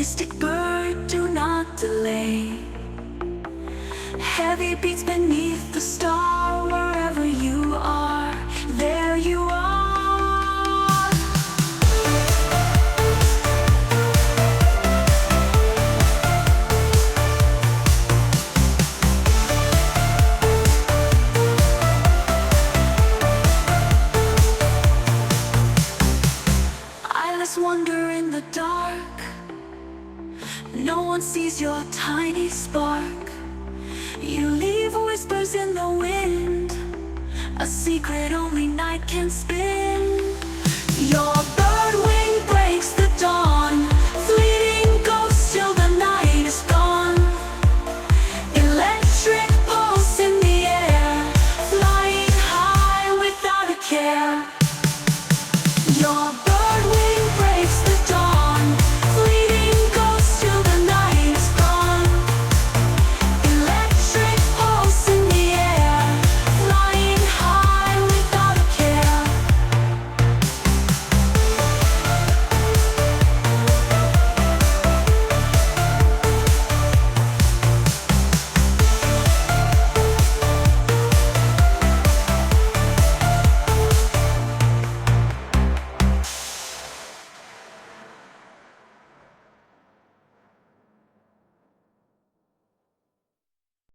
Mystic bird, do not delay. Heavy beats beneath the star, wherever you are, there you are. Eyeless wonder in the dark, no one sees your tiny spark. You leave whispers in the wind, a secret only night can spin. Your